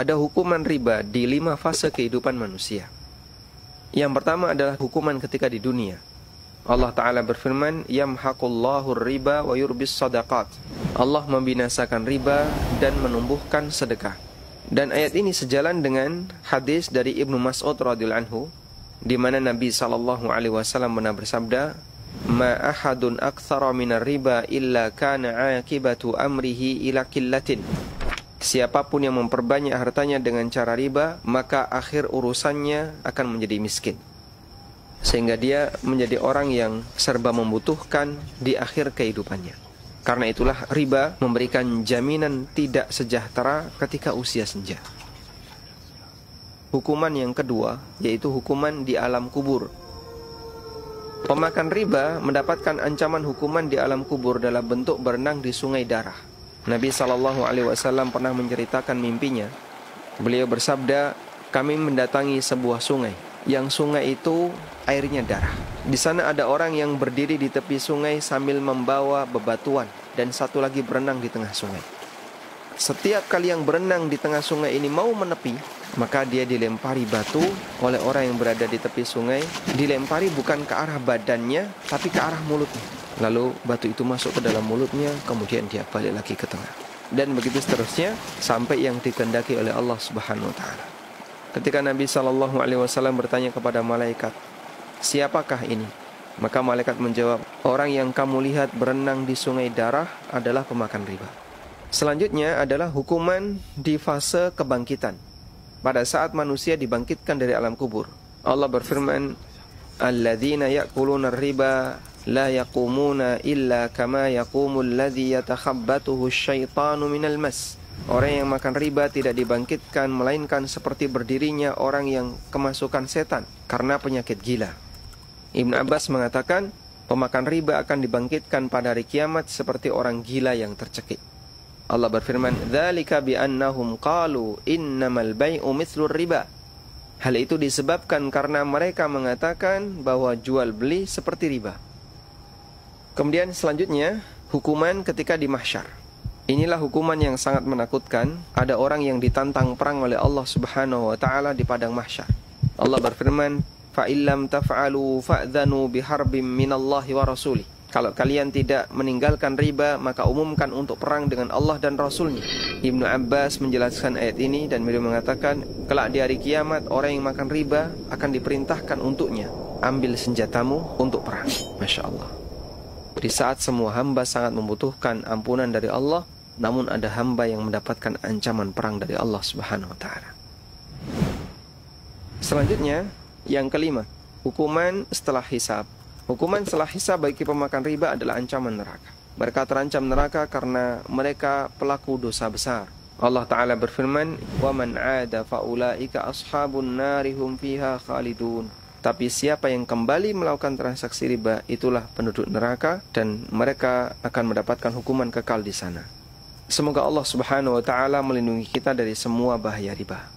Ada hukuman riba di 5 fase kehidupan manusia. Yang pertama adalah hukuman ketika di dunia. Allah Ta'ala berfirman, yamhaqullahu riba wa yurbis sadaqat. Allah membinasakan riba dan menumbuhkan sedekah. Dan ayat ini sejalan dengan hadis dari Ibnu Mas'ud radhiyallahu anhu, di mana Nabi SAW pernah bersabda, ma ahadun aktsara minar riba illa kana aqibatu amrihi ila qillatin. Siapapun yang memperbanyak hartanya dengan cara riba, maka akhir urusannya akan menjadi miskin, sehingga dia menjadi orang yang serba membutuhkan di akhir kehidupannya. Karena itulah riba memberikan jaminan tidak sejahtera ketika usia senja. Hukuman yang kedua yaitu hukuman di alam kubur. Pemakan riba mendapatkan ancaman hukuman di alam kubur dalam bentuk berenang di sungai darah. Nabi SAW pernah menceritakan mimpinya. Beliau bersabda, kami mendatangi sebuah sungai, yang sungai itu airnya darah. Di sana ada orang yang berdiri di tepi sungai sambil membawa bebatuan, dan satu lagi berenang di tengah sungai. Setiap kali yang berenang di tengah sungai ini mau menepi, maka dia dilempari batu oleh orang yang berada di tepi sungai. Dilempari bukan ke arah badannya, tapi ke arah mulutnya. Lalu batu itu masuk ke dalam mulutnya, kemudian dia balik lagi ke tengah. Dan begitu seterusnya sampai yang dikehendaki oleh Allah Subhanahu wa taala. Ketika Nabi SAW bertanya kepada malaikat, siapakah ini? Maka malaikat menjawab, orang yang kamu lihat berenang di sungai darah adalah pemakan riba. Selanjutnya adalah hukuman di fase kebangkitan. Pada saat manusia dibangkitkan dari alam kubur, Allah berfirman, alladzina ya'kuluna riba la yaqumuna illa kama yaqumul ladzi yatakhabbathu asyaitanu minal mas. Orang yang makan riba tidak dibangkitkan melainkan seperti berdirinya orang yang kemasukan setan karena penyakit gila. Ibnu Abbas mengatakan, pemakan riba akan dibangkitkan pada hari kiamat seperti orang gila yang tercekik. Allah berfirman, dzalika bi annahum qalu innamal bai'u mithlur riba. Hal itu disebabkan karena mereka mengatakan bahwa jual beli seperti riba. Kemudian selanjutnya, hukuman ketika di mahsyar. Inilah hukuman yang sangat menakutkan. Ada orang yang ditantang perang oleh Allah Subhanahu wa taala di padang mahsyar. Allah berfirman, fa illam taf'alu fa'dhanu biharbim minallahi wa rasulih. Kalau kalian tidak meninggalkan riba, maka umumkan untuk perang dengan Allah dan Rasulnya. Ibnu Abbas menjelaskan ayat ini dan beliau mengatakan, kelak di hari kiamat orang yang makan riba akan diperintahkan untuknya, ambil senjatamu untuk perang. Masya Allah. Di saat semua hamba sangat membutuhkan ampunan dari Allah, namun ada hamba yang mendapatkan ancaman perang dari Allah Subhanahu wa taala. Selanjutnya, yang kelima, hukuman setelah hisab. Hukuman setelah hisab bagi pemakan riba adalah ancaman neraka. Mereka terancam neraka karena mereka pelaku dosa besar. Allah Ta'ala berfirman, وَمَنْ عَادَ فَأُولَٰئِكَ أَصْحَابُ النَّارِ هُمْ فِيهَا خَالِدُونَ. Tapi siapa yang kembali melakukan transaksi riba, itulah penduduk neraka dan mereka akan mendapatkan hukuman kekal di sana. Semoga Allah Subhanahu wa taala melindungi kita dari semua bahaya riba.